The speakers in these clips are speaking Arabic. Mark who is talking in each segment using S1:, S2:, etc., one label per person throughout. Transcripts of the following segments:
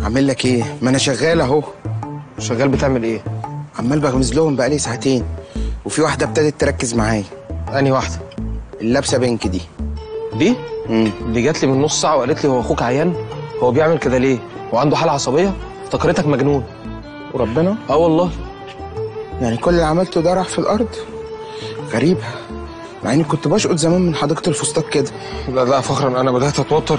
S1: عامل لك ايه؟ ما انا شغال اهو.
S2: شغال بتعمل ايه؟
S1: عمال بغمز لهم بقالي ساعتين، وفي واحده ابتدت تركز معايا.
S2: انهي واحده؟
S1: اللابسه بينك دي.
S2: دي؟ دي جات لي من نص ساعه وقالت لي هو اخوك عيان. هو بيعمل كده ليه؟ هو عنده حاله عصبيه؟ افتكرتك مجنون.
S1: وربنا؟
S2: والله.
S1: يعني كل اللي عملته ده راح في الارض؟ غريبه، مع اني كنت بشقط زمان من حديقه الفسطاط كده.
S2: لا لا فخرا، انا بدات اتوتر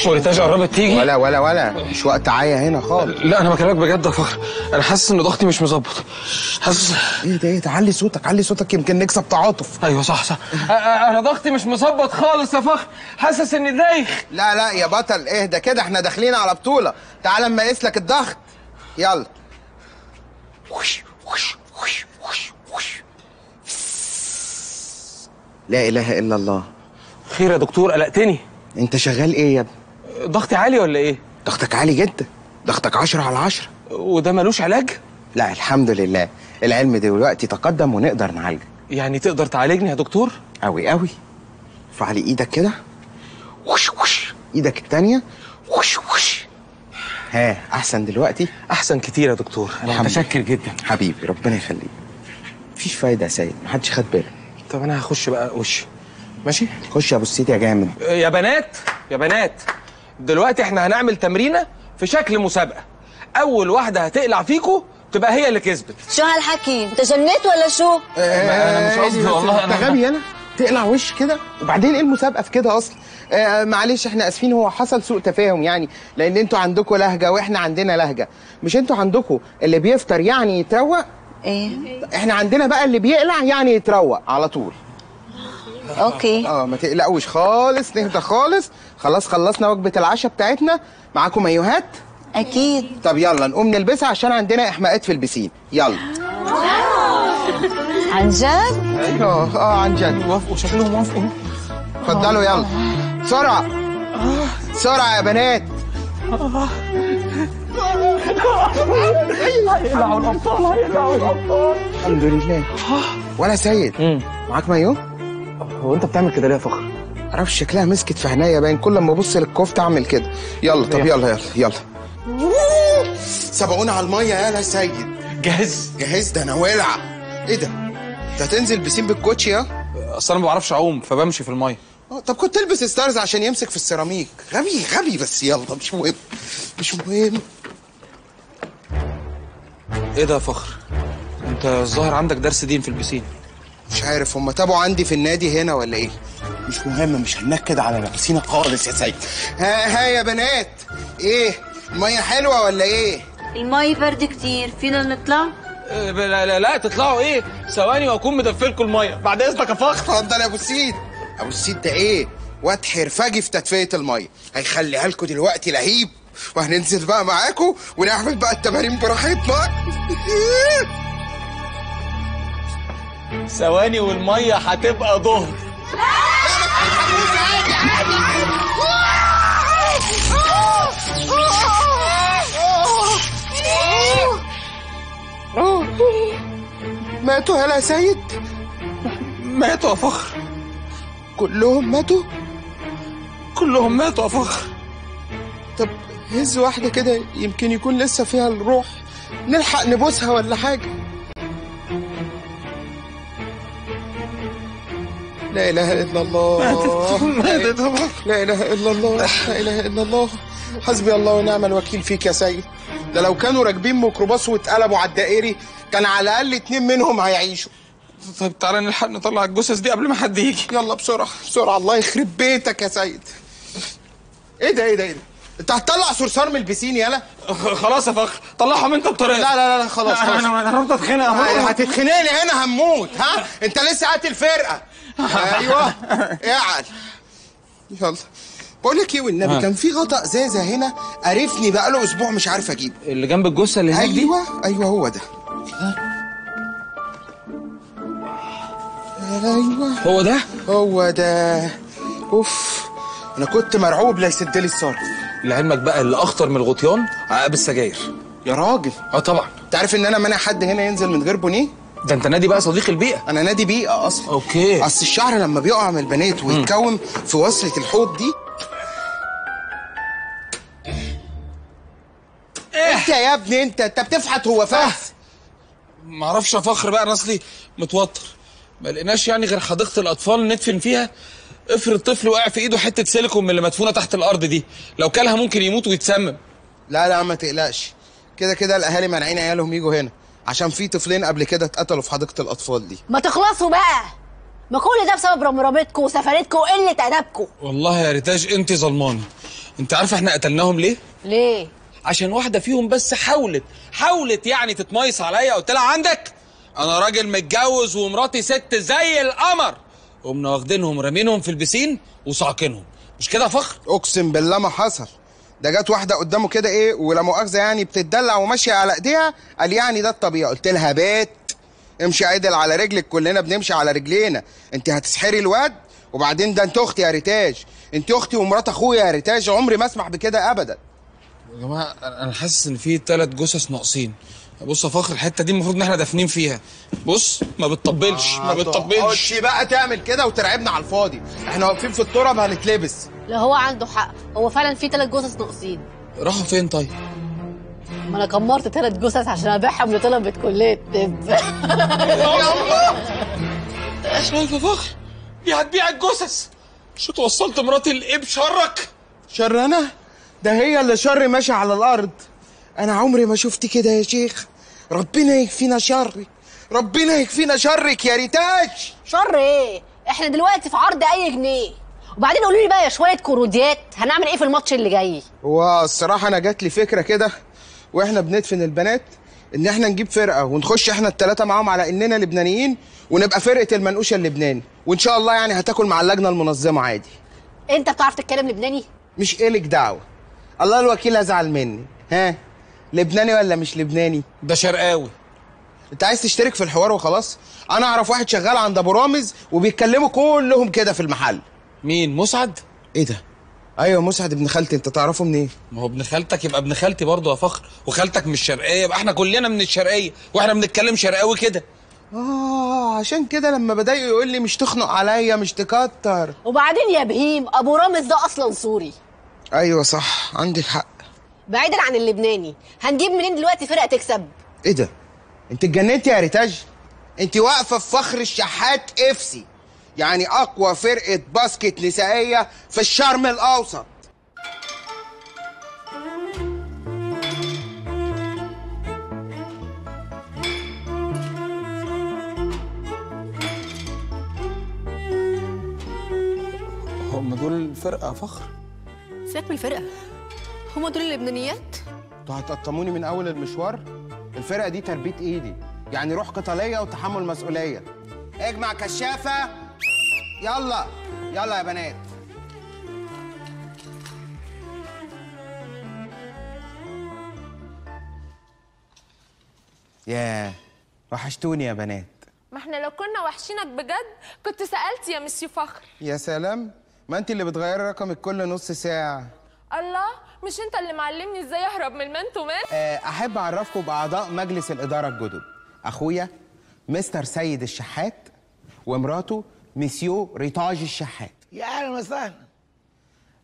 S2: ولتاج قربت تيجي.
S1: ولا مش وقت عايه هنا خالص.
S2: لا انا بكلمك بجد يا فخر، انا حاسس ان ضغطي مش مظبط. حاسس
S1: ايه ده علي صوتك يمكن نكسب تعاطف.
S2: ايوه صح. انا ضغطي مش مظبط خالص يا فخر، حاسس اني دايخ.
S1: لا يا بطل اهدى كده، احنا داخلين على بطوله. تعال اما اقيس لك الضغط. يلا. لا اله الا الله.
S2: خير يا دكتور؟ قلقتني.
S1: انت شغال ايه يا ابني؟
S2: ضغطي عالي ولا ايه؟
S1: ضغطك عالي جدا، ضغطك 10/10.
S2: وده ملوش علاج؟
S1: لا الحمد لله، العلم دلوقتي تقدم ونقدر نعالجك.
S2: يعني تقدر تعالجني يا دكتور؟
S1: قوي. ارفع لي ايدك كده. ايدك التانية. ها احسن دلوقتي؟
S2: احسن كتير يا دكتور، انا متشكر جدا.
S1: حبيبي ربنا يخليك. مفيش فايده يا سيد، محدش خد باله.
S2: طب انا هخش بقى وش. ماشي؟
S1: خش يا ابو السيد يا جامد.
S2: يا بنات دلوقتي احنا هنعمل تمرينه في شكل مسابقه. اول واحده هتقلع فيكو تبقى هي اللي كسبت.
S3: شو هالحكي؟ انت جنيت ولا شو؟
S2: انا مش قصدي والله.
S1: انت غبي. انا تقلع وش كده؟ وبعدين ايه المسابقه في كده اصلا؟ معلش احنا اسفين، هو حصل سوء تفاهم يعني، لان انتوا عندكم لهجه واحنا عندنا لهجه. مش انتوا عندكم اللي بيفطر يعني يتروق؟
S3: ايه.
S1: احنا عندنا بقى اللي بيقلع يعني يتروق على طول.
S3: اوكي.
S1: ما تقلقوش خالص، نهدى خالص. خلاص خلصنا وجبه العشاء بتاعتنا. معاكم مايوهات؟
S3: اكيد.
S1: طب يلا نقوم نلبسها عشان عندنا احماءات في البسين. يلا.
S3: عن جد؟
S1: عن جد.
S2: وافقوا، شكلهم وافقوا.
S1: اتفضلوا يلا بسرعه بسرعه يا بنات.
S2: هيقلعوا الابطال.
S1: الحمد لله. ولا سيد معاك مايو؟
S2: هو انت بتعمل كده ليه يا فخر؟
S1: معرفش، شكلها مسكت في عينيا باين، كل ما ابص للكفته اعمل كده. يلا طب يلا سبقونا على الميه يا سيد. جاهز ده انا والع. ايه ده؟ انت هتنزل بسين بالكوتشي؟ يا
S2: اصل انا ما بعرفش اعوم فبمشي في الميه.
S1: طب كنت تلبس ستارز عشان يمسك في السيراميك. غبي بس يلا مش مهم.
S2: ايه ده يا فخر؟ انت الظاهر عندك درس دين في البسين.
S1: مش عارف هم تابعوا عندي في النادي هنا ولا ايه. مش مهم، مش هننكد على نفسينا خالص يا سيد. ها يا بنات، ايه الميه حلوه ولا ايه؟
S3: المي برد كتير، فينا نطلع؟
S2: لا تطلعوا ايه؟ ثواني واكون مدفلكوا الميه بعد اذنك يا فخر.
S1: اتفضل يا ابو السيد. ابو السيد ده ايه؟ واد حرفجي في تدفئه الميه، هيخليها لكم دلوقتي لهيب، وهننزل بقى معاكم ونعمل بقى التمارين براحتنا.
S2: ثواني والميه هتبقى ظهر.
S1: ماتوا يا سيد؟
S2: ماتوا يا فخر.
S1: كلهم ماتوا؟
S2: كلهم ماتوا يا فخر.
S1: طب هز واحدة كده يمكن يكون لسه فيها الروح، نلحق نبوسها ولا حاجة. لا إله إلا الله.
S2: ماتت.
S1: لا إله إلا الله. لا إله إلا الله. حسبي الله ونعم الوكيل فيك يا سيد. ده لو كانوا راكبين ميكروباص واتقلبوا على الدائري كان على الأقل 2 منهم هيعيشوا.
S2: طيب تعالى نلحق نطلع الجثث دي قبل ما حد يجي.
S1: يلا بسرعة. الله يخرب بيتك يا سيد. ايه ده؟ انت هتطلع صرصار من البسين يالا؟
S2: خلاص يا فخر، طلعهم انت بطريقه.
S1: لا خلاص.
S2: انا رحت اتخانق.
S1: هتتخانقني هنا هموت. ها انت لسه قاتل فرقه. ايوه اعل. يلا بقول لك ايه والنبي، كان في غطا ازازه هنا قرفني بقاله اسبوع مش عارف اجيبه.
S2: اللي جنب الجثه اللي هناك دي؟
S1: ايوه هو ده. ايوه هو ده. اوف انا كنت مرعوب لا يسد لي الصرف.
S2: لعلمك بقى اللي اخطر من الغطيان عقاب السجاير.
S1: يا راجل.
S2: طبعا.
S1: انت عارف ان انا مانع حد هنا ينزل من غير بونيه؟
S2: ده انت نادي بقى صديق البيئه.
S1: انا نادي بيئه اصلا.
S2: اوكي.
S1: اصل الشعر لما بيقع من البنات ويتكون في وصله الحوض دي انت يا ابني انت بتفحت هو فاس.
S2: معرفش يا فخر بقى، انا اصلي متوتر. ما لقيناش يعني غير حديقه الاطفال ندفن فيها. افرض طفل وقع في ايده حته سيليكون من اللي مدفونه تحت الارض دي، لو كلها ممكن يموت ويتسمم.
S1: لا ما تقلقش، كده كده الاهالي مانعين عيالهم يجوا هنا عشان في طفلين قبل كده اتقتلوا في حديقه الاطفال دي.
S4: ما تخلصوا بقى، ما كل ده بسبب رمرمتكم وسفرتكم وقله ادبكم.
S2: والله يا ريتاج انت ظلمانه. انت عارفه احنا قتلناهم ليه؟
S4: ليه؟
S2: عشان واحده فيهم بس حاولت يعني تتميص عليا. قلت لها عندك انا راجل متجوز ومراتي ست زي القمر، قمنا واخدينهم رامينهم في البسين وصاعقينهم. مش كده يا فخر؟
S1: اقسم بالله ما حصل. ده جت واحده قدامه كده ايه ولا مؤاخذه يعني بتتدلع وماشيه على ايديها، قال يعني ده الطبيعي. قلت لها بيت امشي عدل على رجلك، كلنا بنمشي على رجلينا. انت هتسحري الواد؟ وبعدين ده انت اختي يا ريتاج، انت اختي ومرات اخويا يا ريتاج، عمري ما اسمح بكده ابدا.
S2: يا جماعه انا حاسس ان في 3 جثث ناقصين. بص يا فخر، الحته دي المفروض ان احنا دافنين فيها. بص ما بتطبلش ما بتطبلش.
S1: خش بقى تعمل كده وترعبنا على الفاضي، احنا واقفين في التراب هنتلبس.
S4: لا هو عنده حق، هو فعلا في 3 جثث ناقصين.
S2: راحوا فين طيب؟
S4: ما انا كمرت 3 جثث عشان ابيعهم لطلبه كليه الطب.
S2: شايف يا فخر؟ دي هتبيع الجثث. شو توصلت مراتي لايه بشرك؟
S1: شر انا؟ ده هي اللي شر ماشي على الارض. انا عمري ما شفت كده يا شيخ. ربنا يكفينا شرك، ربنا يكفينا شرك يا ريتاج.
S4: شر ايه؟ احنا دلوقتي في عرض اي جنيه. وبعدين قولوا لي بقى يا شويه كروديات، هنعمل ايه في الماتش اللي جاي؟
S1: هو الصراحه انا جات لي فكره كده واحنا بندفن البنات، ان احنا نجيب فرقه ونخش احنا ال3 معاهم على اننا لبنانيين، ونبقى فرقه المنقوشه اللبناني، وان شاء الله يعني هتاكل مع اللجنه المنظمه عادي.
S4: انت بتعرف تتكلم لبناني؟
S1: مش إلك دعوه، الله الوكيل ازعل مني. ها، لبناني ولا مش لبناني؟
S2: ده شرقاوي.
S1: انت عايز تشترك في الحوار وخلاص؟ انا اعرف واحد شغال عند ابو رامز وبيتكلموا كلهم كده في المحل.
S2: مين؟ مسعد؟
S1: ايه ده؟ ايوه مسعد ابن خالتي. انت تعرفه منين؟
S2: ما هو ابن خالتك يبقى ابن خالتي برضه يا فخر، وخالتك مش شرقيه يبقى احنا كلنا من الشرقيه، واحنا بنتكلم شرقاوي كده.
S1: عشان كده لما بضايقه يقول لي مش تخنق عليا مش تكتر.
S4: وبعدين يا بهيم، ابو رامز ده اصلا سوري.
S1: ايوه صح عندك حق.
S4: بعيدا عن اللبناني، هنجيب منين دلوقتي فرقه تكسب؟
S1: ايه ده؟ انت اتجننتي يا ريتاج؟ انت واقفه في فخر الشحات افسي، يعني اقوى فرقه باسكت نسائيه في الشرق الاوسط.
S2: هم دول الفرقه يا فخر؟
S4: سيبك من الفرقه، هم دول اللبنانيات؟
S1: انتوا هتقطموني من اول المشوار؟ الفرقه دي تربيه ايدي، يعني روح قتاليه وتحمل مسؤوليه. اجمع كشافه. يلا يلا يا بنات. ياه وحشتوني يا بنات.
S5: ما احنا لو كنا وحشينك بجد كنت سألت يا مسيو فخر.
S1: يا سلام، ما انت اللي بتغيري رقمك كل نص ساعه.
S5: الله، مش انت اللي معلمني ازاي اهرب من المان تو مان؟
S1: احب اعرفكم باعضاء مجلس الاداره الجدد. اخويا مستر سيد الشحات ومراته مسيو ريتاج الشحات.
S6: يا اهلا وسهلا.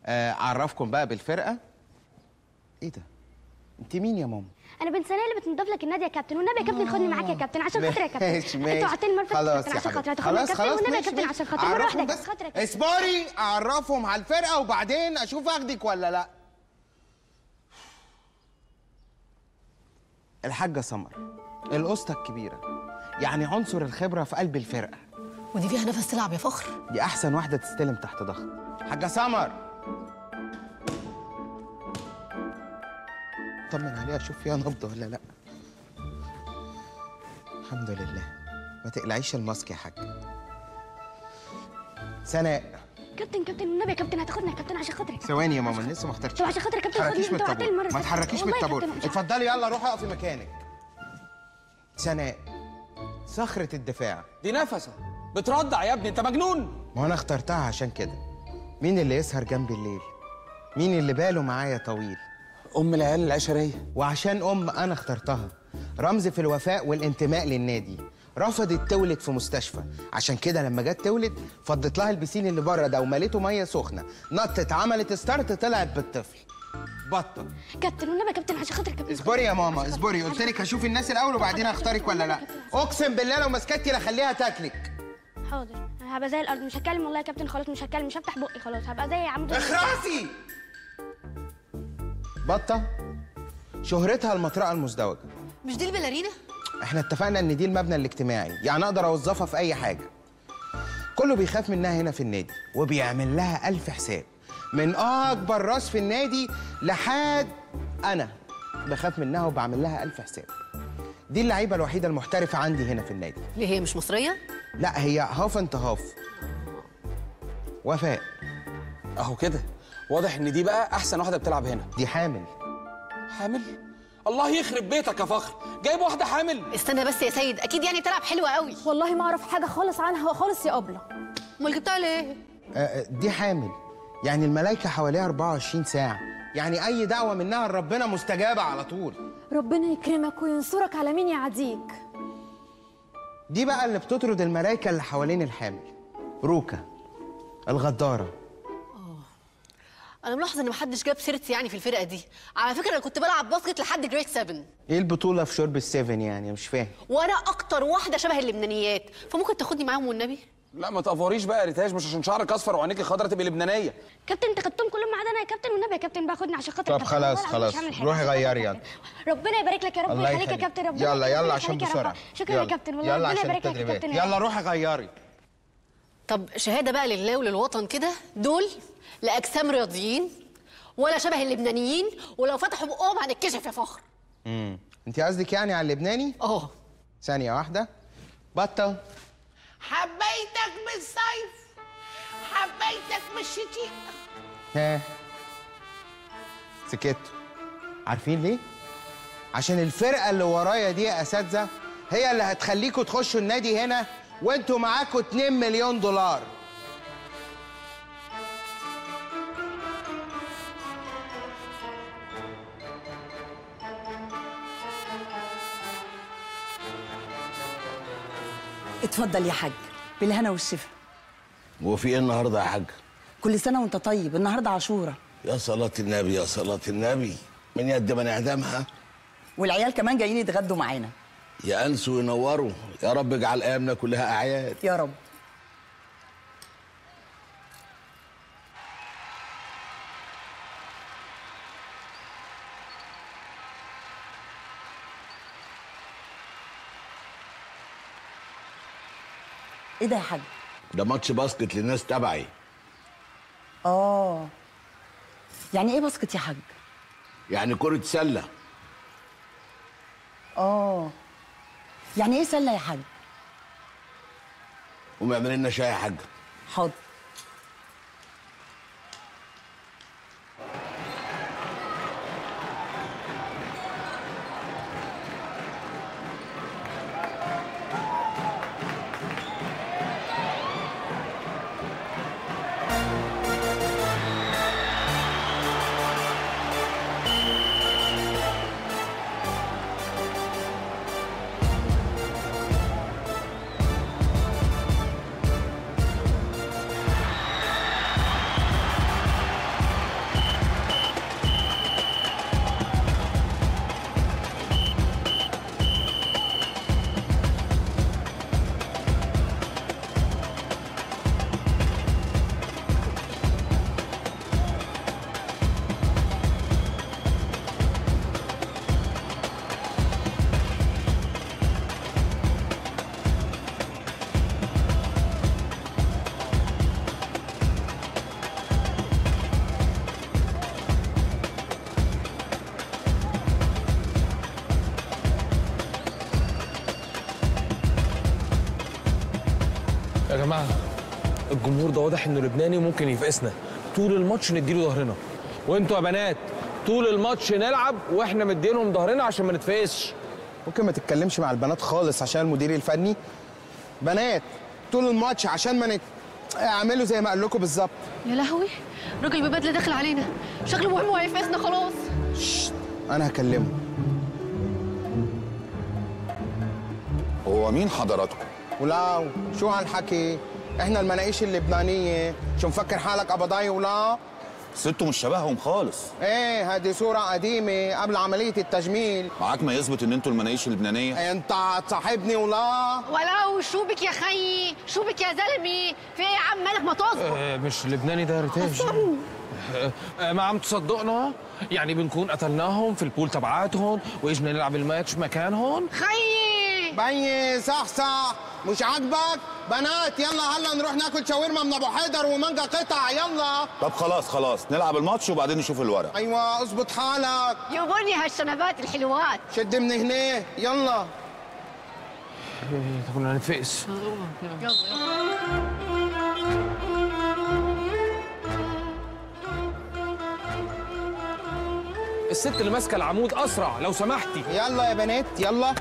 S1: اعرفكم بقى بالفرقه. ايه ده؟ انت مين يا ماما؟
S7: انا بنت سنه اللي بتنضاف لك النادي يا كابتن، والنبي يا كابتن خدني معاك يا كابتن عشان خاطري يا كابتن.
S1: ماشي
S7: انتوا عطيني المره
S1: خلاص
S7: كابتن
S1: يا
S7: عشان خاطري،
S1: حبيبي.
S7: هتاخدني يا كابتن والنبي يا كابتن عشان خاطري مره واحده
S1: بس.
S7: خاطري يا كابتن.
S1: اصبري اعرفهم على الفرقه وبعدين اشوف اخدك ولا لا. الحاجه سمر القسطه الكبيره، يعني عنصر الخبره في قلب الفرقه.
S4: ودي فيها نفس تلعب يا فخر؟
S1: دي احسن واحده تستلم تحت ضغط. حاجه سمر طمن عليها اشوف فيها نبض ولا لا. الحمد لله. ما تقلعيش الماسك يا حاج. سناء.
S7: كابتن والنبي يا كابتن هتاخدني يا كابتن عشان خاطري.
S1: ثواني يا ماما لسه ما اخترتش.
S7: طب عشان خاطري يا كابتن
S1: تحركيش من
S7: خدني، انتوا عطيني
S1: الطابور،
S7: المره
S1: ما تحركيش من الطابور. اتفضلي يلا روحي اقفي مكانك. سناء صخرة الدفاع.
S2: دي نفسه بتردع يا ابني، انت مجنون.
S1: ما انا اخترتها عشان كده. مين اللي يسهر جنبي الليل؟ مين اللي باله معايا طويل؟
S2: ام العيال العشريه.
S1: وعشان انا اخترتها رمز في الوفاء والانتماء للنادي. رفضت تولد في مستشفى، عشان كده لما جت تولد فضت لها البسين اللي بره ده ومليته ميه سخنه، نطت عملت ستارت طلعت بالطفل. بطه.
S7: كابتن والنبي يا كابتن عشان خاطر كابتن.
S1: اصبري يا ماما اصبري، قلت لك هشوف الناس الاول وبعدين هختارك ولا لا. اقسم بالله لو ما سكتي لخليها تاكلك.
S7: حاضر انا هبقى زي الارض، مش هتكلم والله يا كابتن، خلاص مش هتكلم، مش هفتح بقي خلاص، هبقى زي عمود.
S1: اخرسي. بطه شهرتها المطرقه المزدوجه.
S4: مش دي البلارينا؟
S1: احنا اتفقنا ان دي المبنى الاجتماعي، يعني اقدر اوظفها في اي حاجه. كله بيخاف منها هنا في النادي وبيعمل لها 1000 حساب، من اكبر راس في النادي لحد انا بخاف منها وبعمل لها 1000 حساب. دي اللعيبه الوحيده المحترفه عندي هنا في النادي.
S4: ليه هي مش مصريه؟
S1: لا هي هاف انت هاف. وفاء
S2: اهو كده واضح ان دي بقى احسن واحده بتلعب هنا.
S1: دي حامل.
S2: حامل؟ الله يخرب بيتك يا فخر، جايب واحده حامل؟
S4: استنى بس يا سيد، اكيد يعني بتلعب حلوه قوي.
S5: والله ما اعرف حاجه خالص عنها خالص يا ابله.
S4: امال جبتها ليه؟
S1: دي حامل، يعني الملايكه حواليها 24 ساعه، يعني اي دعوه منها لربنا مستجابه على طول.
S5: ربنا يكرمك وينصرك على مين يعديك.
S1: دي بقى اللي بتطرد الملايكه اللي حوالين الحامل، روكا الغداره.
S4: انا ملاحظه ان محدش جاب سيرتي يعني في الفرقه دي. على فكره انا كنت بلعب باسكت لحد جريد 7.
S1: ايه البطوله في شرب السيفن يعني؟ مش فاهم.
S4: وانا اكتر واحده شبه اللبنانيات، فممكن تاخدني معاهم والنبي؟
S2: لا ما تقفريش بقى يا ريتاج، مش عشان شعرك اصفر وعينيكي خضرا تبقي لبنانيه.
S7: كابتن انت خدتهم كلهم ما عدا انا يا كابتن، والنبي يا كابتن باخدني عشان خاطر
S1: طب
S7: كابتن.
S1: خلاص
S7: والله
S1: خلاص
S7: مش هعمل حاجة.
S1: روحي غيري يلا.
S7: ربنا يبارك لك يا رب
S1: الله
S7: ويخليك يا
S1: يخليك.
S7: كابتن. ربنا
S1: يلا
S7: يخليك
S1: يلا
S7: يا
S1: عشان
S7: رب.
S1: بسرعه.
S7: شكرا يا كابتن والله،
S1: يلا
S7: ربنا
S1: عشان
S7: يبارك لك يا
S1: التدريبات.
S7: كابتن.
S1: يلا روحي غيري.
S4: طب شهاده بقى لله وللوطن كده، دول لا اجسام رياضيين ولا شبه اللبنانيين، ولو فتحوا بقهم هنتكشف يا فخر.
S1: انت قصدك يعني على اللبناني؟
S4: اه.
S1: ثانيه واحده. بطه.
S6: حبيتك بالصيف، حبيتك بالشتاء.
S1: ها سكتوا. عارفين ليه؟ عشان الفرقه اللي ورايا دي يا اساتذه هي اللي هتخليكوا تخشوا النادي هنا وانتوا معاكوا 2 مليون دولار.
S8: اتفضل يا حاج، بالهنا والشفا.
S6: هو في ايه النهارده يا حاج؟
S8: كل سنه وانت طيب، النهارده عاشوره.
S6: يا صلاة النبي يا صلاة النبي، من يد من اعدامها.
S8: والعيال كمان جايين يتغدوا معانا.
S6: يا انس وينوروا، يا رب اجعل ايامنا كلها اعياد
S8: يا رب. ايه ده يا حاج؟
S6: ده ماتش باسكت للناس تبعي.
S8: يعني ايه باسكت يا حاج؟
S6: يعني كرة سلة.
S8: يعني ايه سله يا حاج؟
S6: قوم اعمل لنا شاي يا حاج.
S8: حاضر.
S9: يا جماعه الجمهور ده واضح انه لبناني وممكن يفقسنا. طول الماتش نديله ظهرنا، وانتوا يا بنات طول الماتش نلعب واحنا مدينهم ظهرنا عشان ما نتفقسش.
S1: ممكن ما تتكلمش مع البنات خالص عشان المدير الفني. بنات طول الماتش عشان ما اعملوا زي ما قال لكم بالظبط.
S4: يا لهوي، راجل ببدله داخل علينا، شكله مهم وهيفقسنا خلاص.
S1: انا هكلمه.
S10: هو مين حضراتكم؟
S1: ولا شو هالحكي؟ احنا المناقيش اللبنانيه، شو مفكر حالك قبضاي ولا؟
S10: بس انتوا مش شبههم خالص.
S1: ايه هذه صورة قديمة قبل عملية التجميل.
S10: معاك ما يثبت ان انتوا المناقيش اللبنانية؟
S1: انت هتصاحبني ولا؟
S4: ولو شو بك يا خيي، شو بك يا زلمه، في ايه يا عم مالك ما تصبر؟
S9: مش لبناني ده ريتاج. ما عم تصدقنا؟ يعني بنكون قتلناهم في البول تبعاتهم واجنا نلعب الماتش مكانهم؟
S4: خيي
S1: بيي صح مش عاجبك؟ بنات يلا هلا نروح ناكل شاورما من ابو حيدر ومانجا قطع يلا.
S10: طب خلاص نلعب الماتش وبعدين نشوف الورق.
S1: ايوه اظبط حالك.
S4: يبوني هالشنبات الحلوات.
S1: شد من هنا يلا.
S9: طب بدنا نتفقس.
S4: يلا
S9: الست اللي ماسكه العمود اسرع لو سمحتي.
S1: يلا يا بنات يلا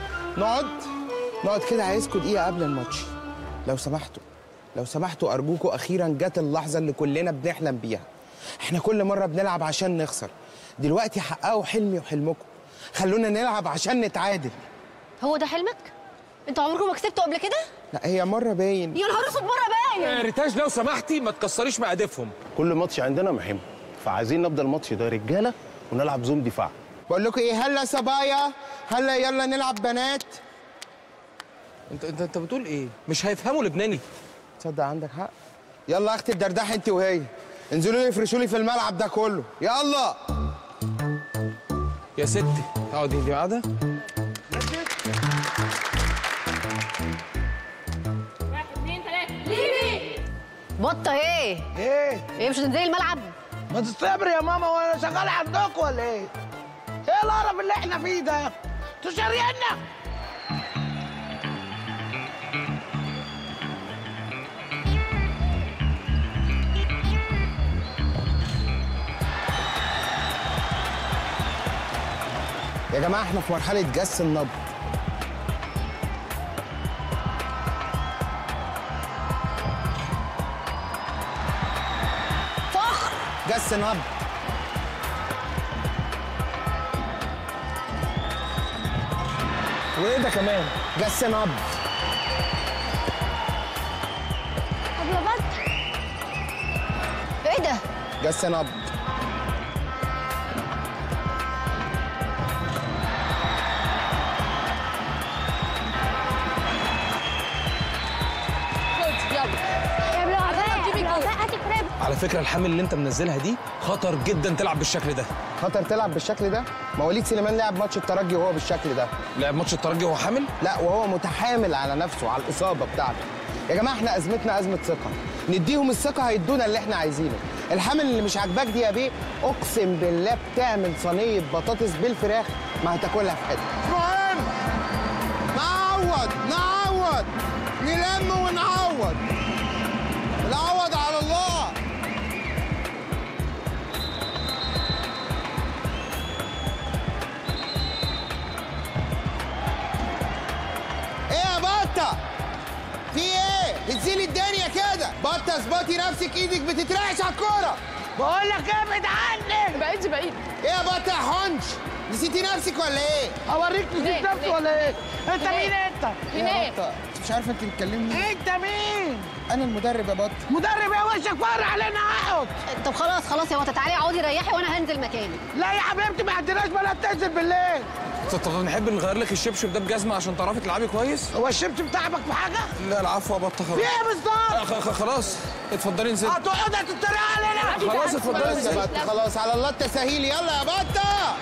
S1: نقعد كده. عايزكم دقيقة قبل الماتش لو سمحتوا أرجوكوا. أخيرا جت اللحظة اللي كلنا بنحلم بيها. احنا كل مرة بنلعب عشان نخسر، دلوقتي حققوا حلمي وحلمكم. خلونا نلعب عشان نتعادل.
S4: هو ده حلمك؟ انتوا عمركم ما كسبتوا قبل كده؟
S1: لا هي مرة باين.
S4: يا نهار اسود مرة باين.
S9: ريتاج لو سمحتي ما تكسريش مقادفهم.
S11: كل ماتش عندنا مهم، فعايزين نبدا الماتش ده رجاله ونلعب زوم دفاع.
S1: بقول لكم ايه، هلا صبايا هلا يلا نلعب بنات.
S9: انت بتقول ايه؟ مش هيفهموا لبناني.
S1: تصدق عندك حق. يلا اختي الدرداح انت وهي، انزلوا لي افرشوا لي في الملعب ده كله يلا.
S9: يا ستي اقعدي انت قاعده.
S4: بطه ايه مش هتنزلي الملعب؟
S12: ما تستبري يا ماما، وانا شغال عندك ولا ايه؟ ايه القرف اللي احنا فيه ده؟ انتوا شارينا.
S1: يا جماعه احنا في مرحله جس النبض.
S4: فخر
S1: جس نبض.
S9: وايه ده كمان؟
S1: جس نبض.
S7: طب يا بط
S4: ايه ده؟
S1: جس نبض.
S9: على فكره الحمل اللي انت منزلها دي خطر جدا تلعب بالشكل ده.
S1: خطر تلعب بالشكل ده؟ ما وليد سليمان لعب ماتش الترجي وهو بالشكل ده.
S9: لعب ماتش الترجي وهو حامل؟
S1: لا وهو متحامل على نفسه على الاصابه بتاعته. يا جماعه احنا ازمتنا ازمه ثقه، نديهم الثقه هيدونا اللي احنا عايزينه. الحمل اللي مش عاجباك دي يا بيه اقسم بالله بتعمل صينيه بطاطس بالفراخ ما هتاكلها في حته. المهم نعوض نلم ونعوض على الله. ايه يا بطه؟ في ايه؟ بتزيلي الدنيا كده. بطه اظبطي نفسك، ايدك بتترعش على الكوره.
S12: بقول لك ابعد عني.
S5: بعيد
S1: ايه يا بطه يا حنش؟ نسيتي نفسك ولا ايه؟
S12: اوريك نسيت نفسي ولا ايه؟ انت مين انت؟
S1: يا بطه انت مش عارفه انت بتكلمني؟
S12: انت مين؟
S1: انا المدرب يا بطه.
S12: مدرب يا وشك فر علينا اقعد.
S4: طب خلاص يا وطه تعالي اقعدي ريحي وانا هنزل مكاني.
S12: لا يا حبيبتي ما عندناش بنات تنزل بالليل.
S9: طب نحب نغير لك الشبشب ده بجزمه عشان تعرفي تلعبي كويس؟
S12: هو الشبشب تعبك في حاجه؟
S9: لا العفو يا بطه خلاص.
S12: في ايه بالظبط؟
S9: خلاص اتفضلي انزلي.
S12: هتقعدي تتريق علينا.
S9: خلاص اتفضلي
S1: خلاص يا بطه خلاص على الله التساهيل. يلا يا بطه.